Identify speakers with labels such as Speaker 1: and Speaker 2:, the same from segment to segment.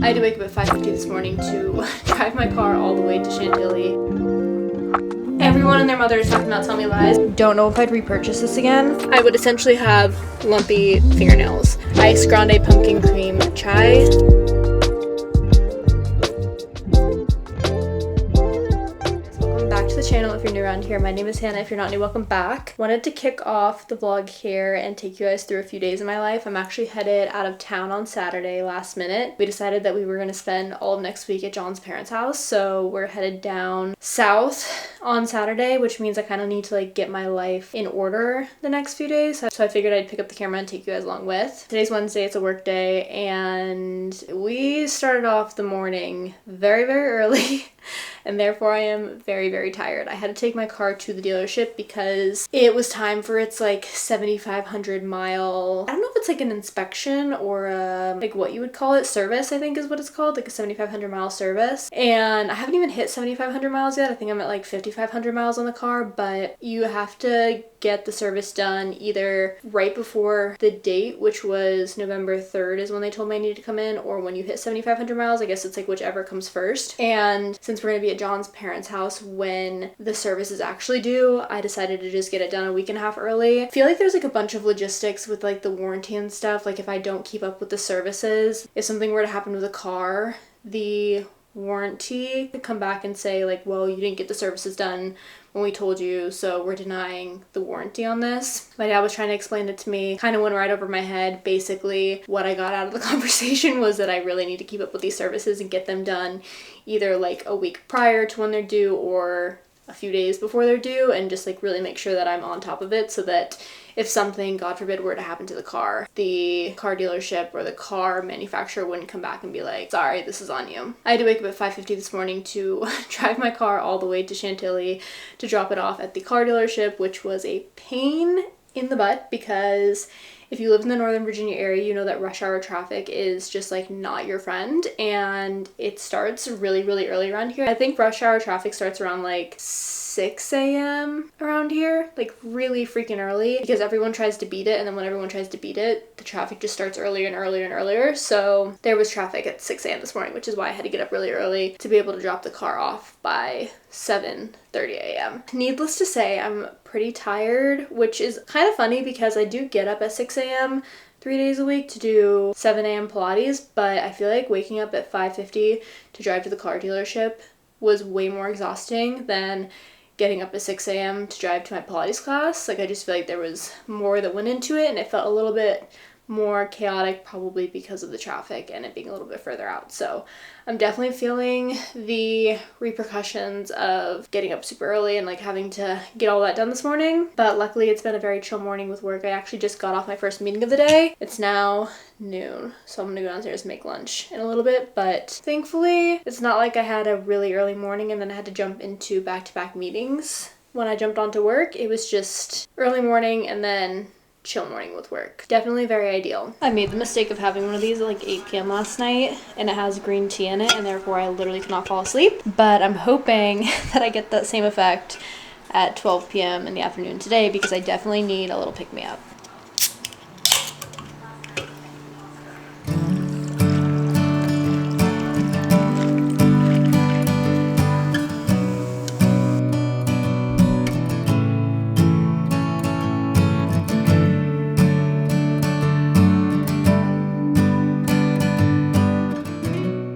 Speaker 1: I had to wake up at 5:50 this morning to drive my car all the way to Chantilly. Everyone and their mother is talking about Tell Me Lies. Don't know if I'd repurchase this again. I would essentially have lumpy fingernails. Ice grande pumpkin cream chai. Channel if you're new around here. My name is Hannah. If you're not new, welcome back. Wanted to kick off the vlog here and take you guys through a few days of my life. I'm actually headed out of town on Saturday last minute. We decided that we were going to spend all of next week at John's parents' house, so we're headed down south on Saturday, which means I kind of need to like get my life in order the next few days. So I figured I'd pick up the camera and take you guys along with. Today's Wednesday, it's a work day, and we started off the morning very, very early. And therefore I am very, very tired. I had to take my car to the dealership because it was time for its like 7,500 mile, I don't know if it's like an inspection or like what you would call it, service I think is what it's called, like a 7,500 mile service. And I haven't even hit 7,500 miles yet. I think I'm at like 5,500 miles on the car, but you have to get the service done either right before the date, which was November 3rd is when they told me I needed to come in, or when you hit 7,500 miles. I guess it's like whichever comes first. And since we're gonna be at John's parents' house when the service is actually due, I decided to just get it done a week and a half early. I feel like there's like a bunch of logistics with like the warranty and stuff. Like if I don't keep up with the services, if something were to happen with the car, the warranty could come back and say like, well, you didn't get the services done when we told you, so we're denying the warranty on this. My dad was trying to explain it to me, kind of went right over my head. Basically, what I got out of the conversation was that I really need to keep up with these services and get them done either like a week prior to when they're due or a few days before they're due, and just like really make sure that I'm on top of it so that if something, God forbid, were to happen to the car dealership or the car manufacturer wouldn't come back and be like, sorry, this is on you. I had to wake up at 5:50 this morning to drive my car all the way to Chantilly to drop it off at the car dealership, which was a pain in the butt because if you live in the Northern Virginia area, you know that rush hour traffic is just like not your friend, and it starts really, really early around here. I think rush hour traffic starts around like 6 a.m. around here, like really freaking early, because everyone tries to beat it, and then when everyone tries to beat it, the traffic just starts earlier and earlier and earlier. So there was traffic at 6 a.m. this morning, which is why I had to get up really early to be able to drop the car off by 7:30 a.m. Needless to say, I'm pretty tired, which is kind of funny because I do get up at 6 a.m. 3 days a week to do 7 a.m. Pilates, but I feel like waking up at 5:50 to drive to the car dealership was way more exhausting than getting up at 6 a.m. to drive to my Pilates class. Like I just feel like there was more that went into it, and it felt a little bit more chaotic, probably because of the traffic and it being a little bit further out. So I'm definitely feeling the repercussions of getting up super early and like having to get all that done this morning. But luckily it's been a very chill morning with work. I actually just got off my first meeting of the day. It's now noon, so I'm gonna go downstairs and make lunch in a little bit. But thankfully it's not like I had a really early morning and then I had to jump into back-to-back meetings when I jumped onto work. It was just early morning and then chill morning with work. Definitely very ideal. I made the mistake of having one of these at like 8 p.m. last night, and it has green tea in it, and therefore I literally cannot fall asleep. But I'm hoping that I get that same effect at 12 p.m. in the afternoon today, because I definitely need a little pick-me-up.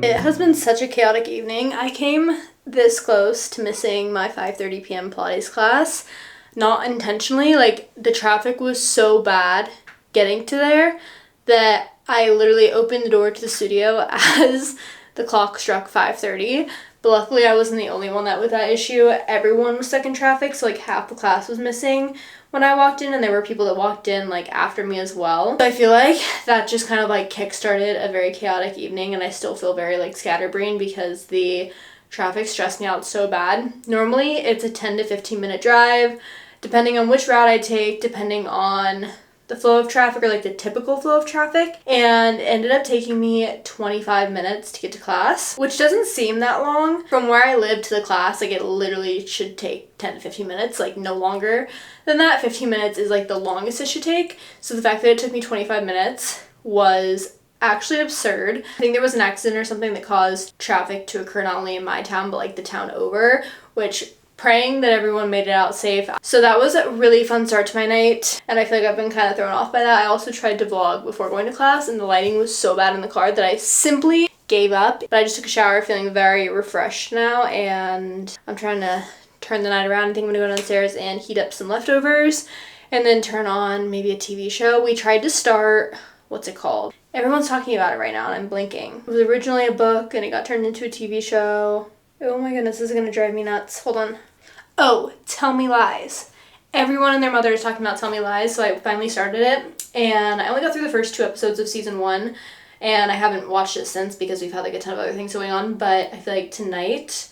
Speaker 1: It has been such a chaotic evening. I came this close to missing my 5:30 p.m. Pilates class, not intentionally. Like the traffic was so bad getting to there that I literally opened the door to the studio as the clock struck 5:30. But luckily I wasn't the only one that with that issue. Everyone was stuck in traffic, so like half the class was missing when I walked in, and there were people that walked in like after me as well. So I feel like that just kind of like kick-started a very chaotic evening, and I still feel very like scatterbrained because the traffic stressed me out so bad. Normally it's a 10 to 15 minute drive, depending on which route I take, depending on the flow of traffic or like the typical flow of traffic, and it ended up taking me 25 minutes to get to class, which doesn't seem that long. From where I live to the class, like it literally should take 10 to 15 minutes, like no longer than that. 15 minutes is like the longest it should take. So the fact that it took me 25 minutes was actually absurd. I think there was an accident or something that caused traffic to occur not only in my town, but like the town over, which praying that everyone made it out safe. So that was a really fun start to my night, and I feel like I've been kind of thrown off by that. I also tried to vlog before going to class, and the lighting was so bad in the car that I simply gave up. But I just took a shower feeling very refreshed now, and I'm trying to turn the night around. I think I'm gonna go downstairs and heat up some leftovers and then turn on maybe a TV show. We tried to start, what's it called? Everyone's talking about it right now and I'm blinking. It was originally a book and it got turned into a TV show. Oh my goodness, this is gonna drive me nuts. Hold on. Oh, Tell Me Lies. Everyone and their mother is talking about Tell Me Lies, so I finally started it. And I only got through the first 2 episodes of season 1, and I haven't watched it since because we've had like a ton of other things going on, but I feel like tonight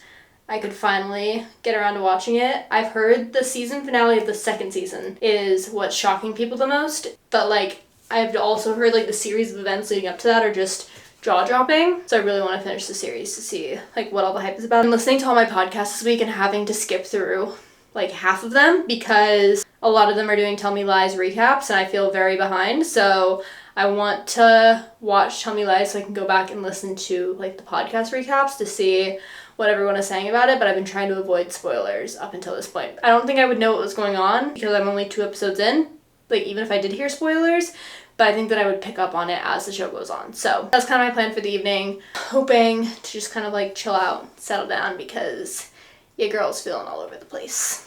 Speaker 1: I could finally get around to watching it. I've heard the season finale of the 2nd season is what's shocking people the most, but like I've also heard like the series of events leading up to that are just jaw-dropping. So I really want to finish the series to see like what all the hype is about. I'm listening to all my podcasts this week and having to skip through like half of them because a lot of them are doing Tell Me Lies recaps and I feel very behind. So I want to watch Tell Me Lies so I can go back and listen to like the podcast recaps to see what everyone is saying about it, but I've been trying to avoid spoilers up until this point. I don't think I would know what was going on because I'm only 2 episodes in, like even if I did hear spoilers, but I think that I would pick up on it as the show goes on. So that's kind of my plan for the evening. Hoping to just kind of like chill out, settle down because your girl's feeling all over the place.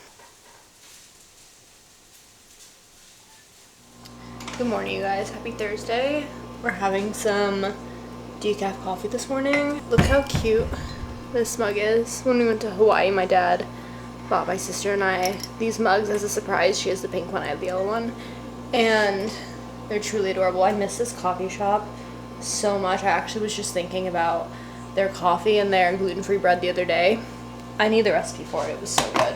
Speaker 1: Good morning, you guys. Happy Thursday. We're having some decaf coffee this morning. Look how cute this mug is. When we went to Hawaii, my dad bought my sister and I these mugs as a surprise. She has the pink one, I have the yellow one. And they're truly adorable. I miss this coffee shop so much. I actually was just thinking about their coffee and their gluten-free bread the other day. I need the recipe for it. It was so good.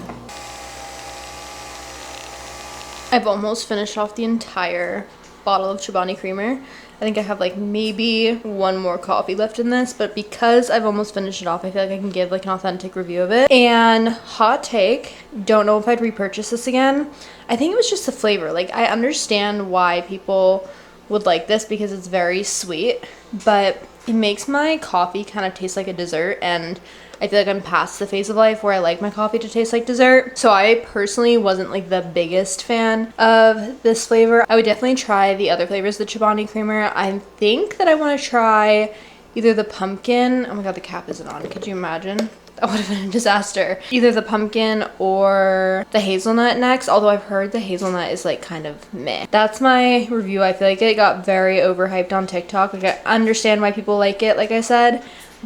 Speaker 1: I've almost finished off the entire bottle of Chobani creamer. I think I have like maybe 1 more coffee left in this, but because I've almost finished it off, I feel like I can give like an authentic review of it. And hot take, don't know if I'd repurchase this again. I think it was just the flavor. Like I understand why people would like this because it's very sweet, but it makes my coffee kind of taste like a dessert, and I feel like I'm past the phase of life where I like my coffee to taste like dessert. So I personally wasn't like the biggest fan of this flavor. I would definitely try the other flavors of the Chobani creamer. I think that I want to try either the pumpkin. Oh my god, the cap isn't on. Could you imagine? That would have been a disaster. Either the pumpkin or the hazelnut next, although I've heard the hazelnut is like kind of meh. That's my review. I feel like it got very overhyped on TikTok. Like I understand why people like it, like I said,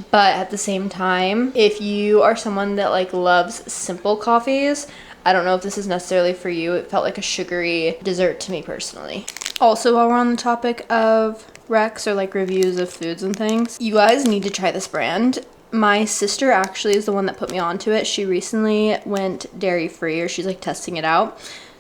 Speaker 1: but at the same time, if you are someone that like loves simple coffees, I don't know if this is necessarily for you. It felt like a sugary dessert to me personally. Also, while we're on the topic of recs or like reviews of foods and things, you guys need to try this brand. My sister actually is the one that put me onto it. She recently went dairy-free, or she's like testing it out.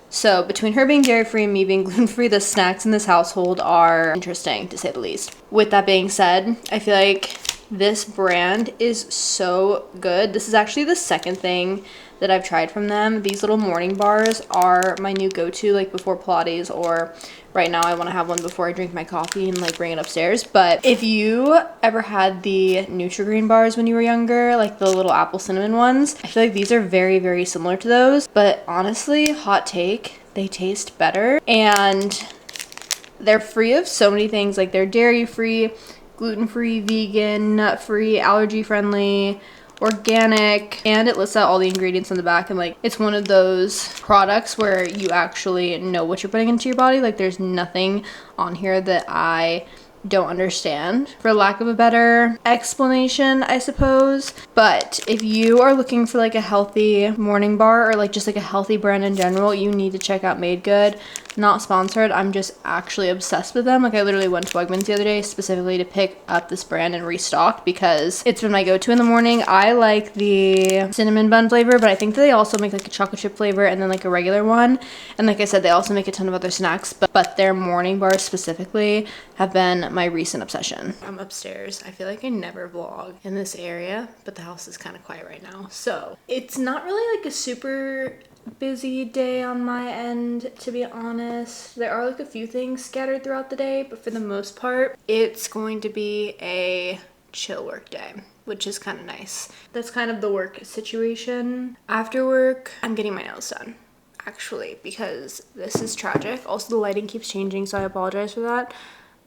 Speaker 1: So between her being dairy-free and me being gluten-free, the snacks in this household are interesting to say the least. With that being said, I feel like this brand is so good. This is actually the 2nd thing that I've tried from them. These little morning bars are my new go-to, like before Pilates, or right now I want to have one before I drink my coffee and like bring it upstairs. But if you ever had the Nutri-Green bars when you were younger, like the little apple cinnamon ones, I feel like these are very, very similar to those. But honestly, hot take, they taste better and they're free of so many things. Like they're dairy-free, gluten-free, vegan, nut-free, allergy-friendly, organic, and it lists out all the ingredients on the back, and like it's one of those products where you actually know what you're putting into your body. Like there's nothing on here that I don't understand, for lack of a better explanation, I suppose. But if you are looking for like a healthy morning bar or like just like a healthy brand in general, you need to check out MadeGood. Not sponsored, I'm just actually obsessed with them. Like I literally went to Wegmans the other day specifically to pick up this brand and restock because it's been my go-to in the morning. I like the cinnamon bun flavor, but I think that they also make like a chocolate chip flavor and then like a regular one. And like I said, they also make a ton of other snacks, but their morning bars specifically have been my recent obsession. I'm upstairs. I feel like I never vlog in this area, but the house is kind of quiet right now. So it's not really like a super busy day on my end, to be honest. There are like a few things scattered throughout the day, but for the most part, it's going to be a chill work day, which is kind of nice. That's kind of the work situation. After work, I'm getting my nails done, actually, because this is tragic. Also, the lighting keeps changing, so I apologize for that,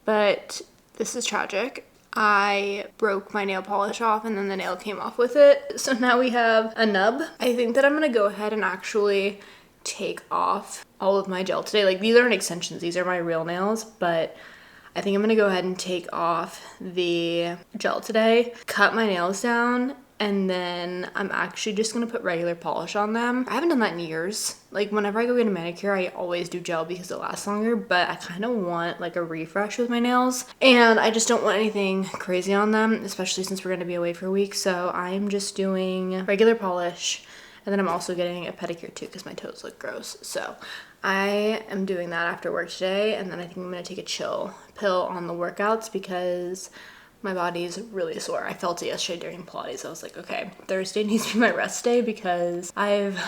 Speaker 1: but this is tragic. I broke my nail polish off and then the nail came off with it. So now we have a nub. I think that I'm gonna go ahead and actually take off all of my gel today. Like, these aren't extensions, these are my real nails, but I think I'm gonna go ahead and take off the gel today, cut my nails down, and then I'm actually just gonna put regular polish on them. I haven't done that in years. Like, whenever I go get a manicure, I always do gel because it lasts longer, but I kind of want like a refresh with my nails, and I just don't want anything crazy on them, especially since we're gonna be away for a week. So I'm just doing regular polish, and then I'm also getting a pedicure too because my toes look gross. So I am doing that after work today, and then I think I'm gonna take a chill pill on the workouts because my body's really sore. I felt it yesterday during Pilates. I was like, okay, Thursday needs to be my rest day because I've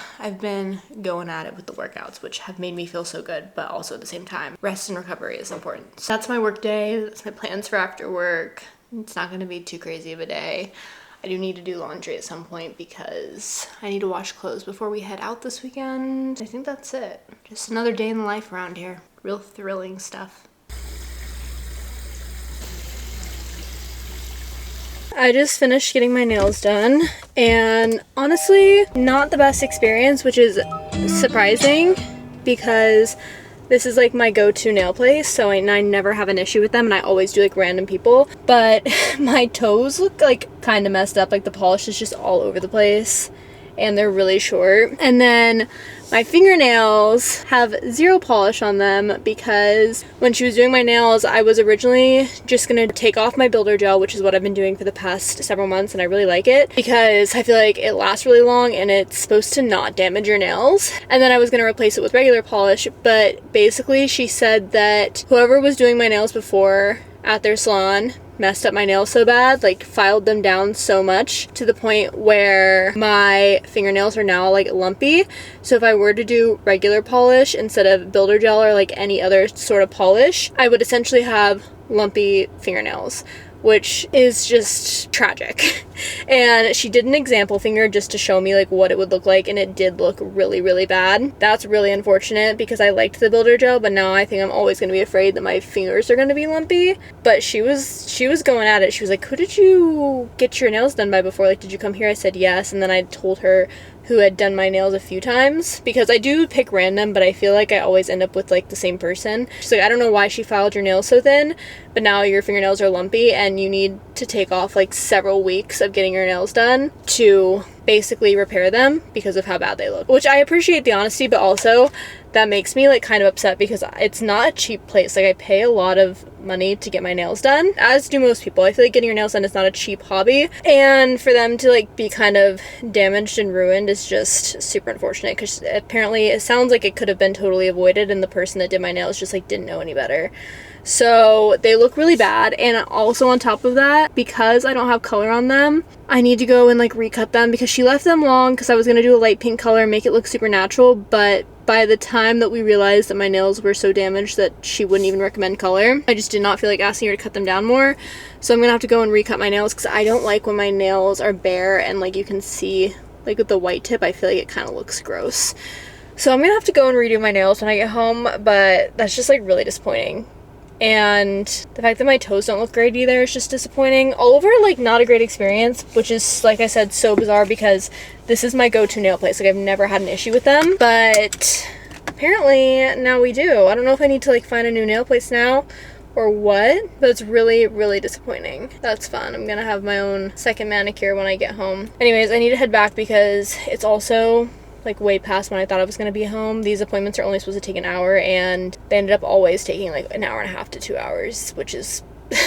Speaker 1: been going at it with the workouts, which have made me feel so good, but also at the same time, rest and recovery is important. So that's my work day. That's my plans for after work. It's not gonna be too crazy of a day. I do need to do laundry at some point because I need to wash clothes before we head out this weekend. I think that's it. Just another day in the life around here. Real thrilling stuff. I just finished getting my nails done, and honestly, not the best experience, which is surprising because this is like my go-to nail place, so I never have an issue with them, and I always do like random people, but my toes look like kind of messed up. Like, the polish is just all over the place and they're really short. And then my fingernails have zero polish on them because when she was doing my nails, I was originally just gonna take off my builder gel, which is what I've been doing for the past several months, and I really like it because I feel like it lasts really long and it's supposed to not damage your nails. And then I was gonna replace it with regular polish, but basically she said that whoever was doing my nails before at their salon messed up my nails so bad, like filed them down so much to the point where my fingernails are now like lumpy. So if I were to do regular polish instead of builder gel or like any other sort of polish, I would essentially have lumpy fingernails, which is just tragic. And she did an example finger just to show me like what it would look like, and it did look really, really bad. That's really unfortunate because I liked the builder gel, but now I think I'm always going to be afraid that my fingers are going to be lumpy. But she was going at it. She was like, who did you get your nails done by before? Like, did you come here? I said yes, and then I told her who had done my nails a few times because I do pick random, but I feel like I always end up with like the same person. She's like, I don't know why she filed your nails so thin, but now your fingernails are lumpy and you need to take off like several weeks of getting your nails done to basically repair them because of how bad they look. Which I appreciate the honesty, but also that makes me like kind of upset because it's not a cheap place. Like, I pay a lot of money to get my nails done, as do most people. I feel like getting your nails done is not a cheap hobby, and for them to like be kind of damaged and ruined is just super unfortunate because apparently it sounds like it could have been totally avoided and the person that did my nails just like didn't know any better. So they look really bad, and also on top of that, because I don't have color on them, I need to go and like recut them because she left them long because I was going to do a light pink color and make it look super natural, but by the time that we realized that my nails were so damaged that she wouldn't even recommend color, I just did not feel like asking her to cut them down more. So I'm gonna have to go and recut my nails because I don't like when my nails are bare and like you can see like with the white tip, I feel like it kind of looks gross. So I'm gonna have to go and redo my nails when I get home, but that's just like really disappointing. And the fact that my toes don't look great either is just disappointing. All over, like, not a great experience, which is, like I said, so bizarre because this is my go-to nail place. Like, I've never had an issue with them, but apparently now we do. I don't know if I need to, like, find a new nail place now or what, but it's really, really disappointing. That's fun. I'm gonna have my own second manicure when I get home. Anyways, I need to head back because it's also like way past when I thought I was going to be home. These appointments are only supposed to take an hour, and they ended up always taking like an hour and a half to 2 hours, which is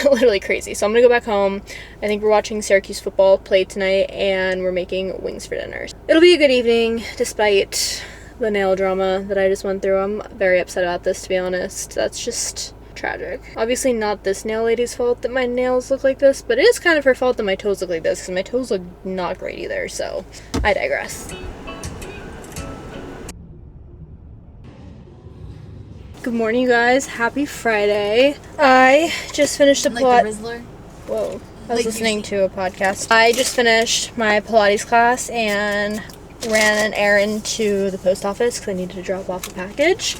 Speaker 1: literally crazy. So I'm gonna go back home. I think we're watching Syracuse football play tonight, and we're making wings for dinner. It'll be a good evening despite the nail drama that I just went through. I'm very upset about this, to be honest. That's just tragic. Obviously not this nail lady's fault that my nails look like this, but it is kind of her fault that my toes look like this, because my toes look not great either, so I digress. Good morning, you guys. Happy Friday. I just finished a Whoa. I was listening to a podcast. I just finished my Pilates class and ran an errand to the post office because I needed to drop off a package.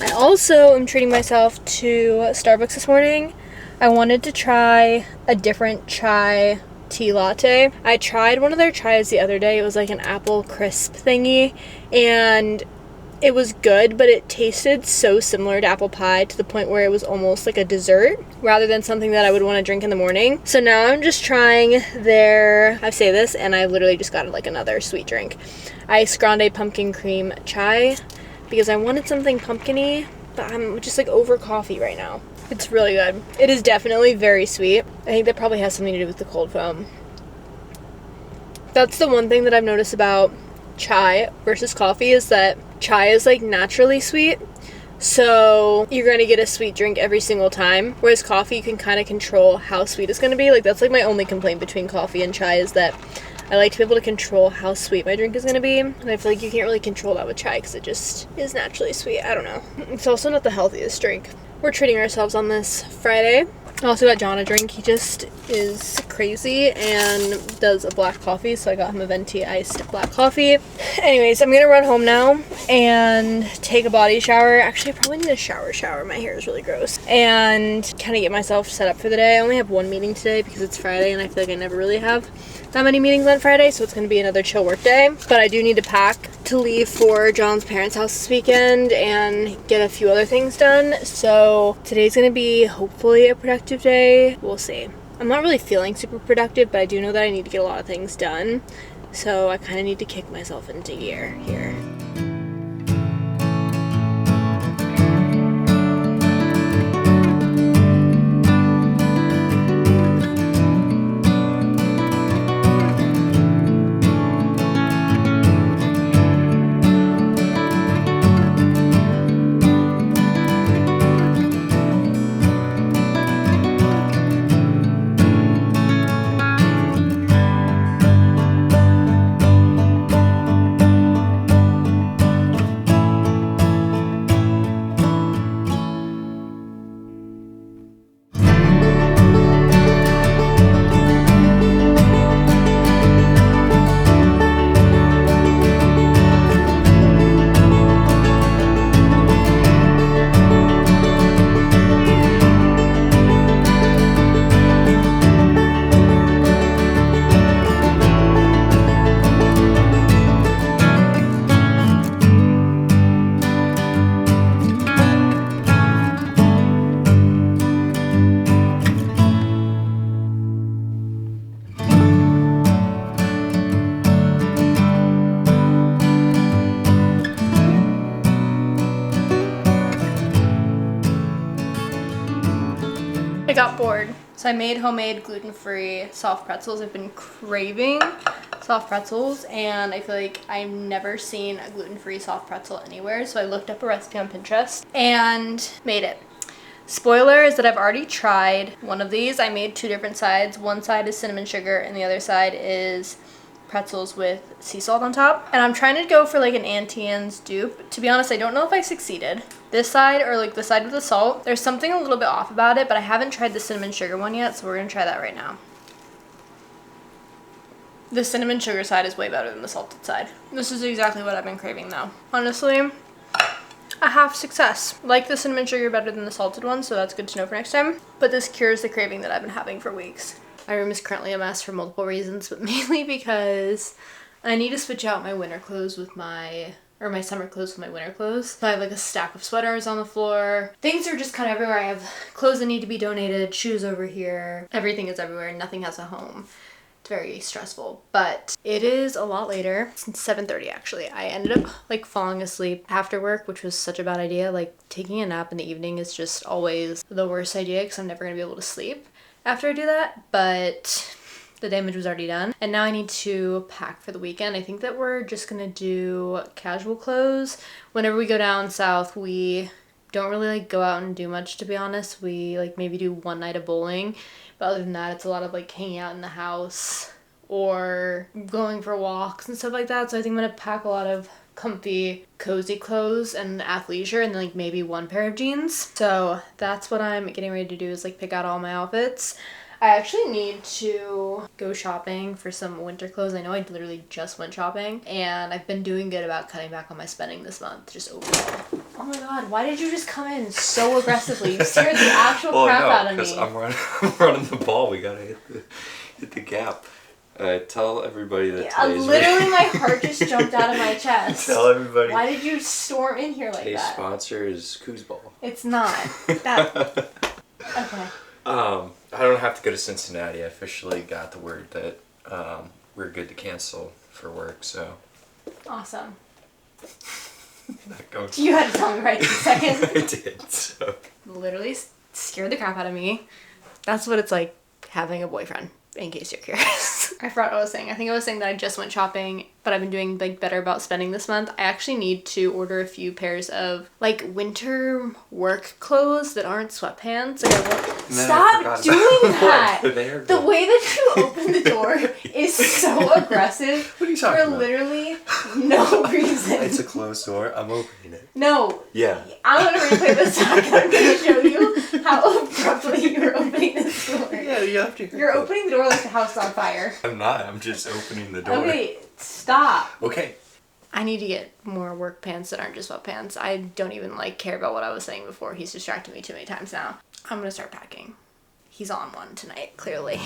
Speaker 1: I also am treating myself to Starbucks this morning. I wanted to try a different chai tea latte. I tried one of their chais the other day. It was like an apple crisp thingy, and it was good, but it tasted so similar to apple pie to the point where it was almost like a dessert rather than something that I would want to drink in the morning. So now I'm just trying I say this and I literally just got like another sweet drink. Ice grande pumpkin cream chai because I wanted something pumpkin-y, but I'm just like over coffee right now. It's really good. It is definitely very sweet. I think that probably has something to do with the cold foam. That's the one thing that I've noticed about chai versus coffee is that chai is like naturally sweet, so you're going to get a sweet drink every single time, whereas coffee you can kind of control how sweet it's going to be. Like that's like my only complaint between coffee and chai is that I like to be able to control how sweet my drink is going to be, and I feel like you can't really control that with chai because it just is naturally sweet. I don't know. It's also not the healthiest drink. We're treating ourselves on this Friday. I also got John a drink. He just is crazy and does a black coffee, so I got him a venti iced black coffee. Anyways, I'm gonna run home now and take a body shower. Actually, I probably need a shower. My hair is really gross. And kind of get myself set up for the day. I only have one meeting today because it's Friday and I feel like I never really have that many meetings on Friday, so it's gonna be another chill work day. But I do need to pack to leave for John's parents' house this weekend and get a few other things done. So today's gonna be hopefully a productive day. We'll see. I'm not really feeling super productive, but I do know that I need to get a lot of things done. So I kind of need to kick myself into gear here. I got bored, so I made homemade gluten-free soft pretzels. I've been craving soft pretzels, and I feel like I've never seen a gluten-free soft pretzel anywhere, so I looked up a recipe on Pinterest and made it. Spoiler is that I've already tried one of these. I made two different sides. One side is cinnamon sugar, and the other side is pretzels with sea salt on top. And I'm trying to go for like an Auntie Anne's dupe. To be honest, I don't know if I succeeded. This side, or like the side with the salt, there's something a little bit off about it, but I haven't tried the cinnamon sugar one yet, so we're gonna try that right now. The cinnamon sugar side is way better than the salted side. This is exactly what I've been craving though. Honestly, a half success. Like the cinnamon sugar better than the salted one, so that's good to know for next time. But this cures the craving that I've been having for weeks. My room is currently a mess for multiple reasons, but mainly because I need to switch out my winter clothes with my summer clothes with my winter clothes. So I have like a stack of sweaters on the floor. Things are just kind of everywhere. I have clothes that need to be donated, shoes over here. Everything is everywhere and nothing has a home. It's very stressful, but it is a lot later. It's 7:30 actually. I ended up like falling asleep after work, which was such a bad idea. Like taking a nap in the evening is just always the worst idea because I'm never gonna be able to sleep after I do that, but the damage was already done. And now I need to pack for the weekend. I think that we're just gonna do casual clothes. Whenever we go down south, we don't really like go out and do much, to be honest. We like maybe do one night of bowling, but other than that, it's a lot of like hanging out in the house or going for walks and stuff like that. So I think I'm gonna pack a lot of comfy, cozy clothes and athleisure, and then like maybe one pair of jeans. So that's what I'm getting ready to do, is like pick out all my outfits. I actually need to go shopping for some winter clothes. I know I literally just went shopping, and I've been doing good about cutting back on my spending this month, just overall. Oh my god, why did you just come in so aggressively? You scared the actual crap out of me.
Speaker 2: Because I'm running the ball. We gotta hit the gap. Tell everybody that today's
Speaker 1: literally my heart just jumped out of my chest.
Speaker 2: Tell everybody.
Speaker 1: Why did you storm in here like that?
Speaker 2: Today's sponsor is Koosball.
Speaker 1: It's not. That. Okay.
Speaker 2: I don't have to go to Cincinnati. I officially got the word that we're good to cancel for work, so.
Speaker 1: Awesome.
Speaker 2: That goes.
Speaker 1: You had to tell me right this second.
Speaker 2: I did, so.
Speaker 1: Literally scared the crap out of me. That's what it's like having a boyfriend, in case you're curious. I forgot what I was saying. I think I was saying that I just went shopping, but I've been doing like better about spending this month. I actually need to order a few pairs of like winter work clothes that aren't sweatpants. Like Stop doing that! The way that you open the door is so aggressive.
Speaker 2: What are you talking about?
Speaker 1: For literally no reason.
Speaker 2: It's a closed door. I'm opening it.
Speaker 1: No.
Speaker 2: Yeah.
Speaker 1: I'm gonna replay this back. I'm gonna show you how abruptly you're opening this door.
Speaker 2: Yeah, you have to.
Speaker 1: You're opening the door like the house is on fire.
Speaker 2: I'm not. I'm just opening the door.
Speaker 1: Okay, stop.
Speaker 2: Okay.
Speaker 1: I need to get more work pants that aren't just sweatpants. I don't even like care about what I was saying before. He's distracted me too many times now. I'm gonna start packing. He's on one tonight, clearly.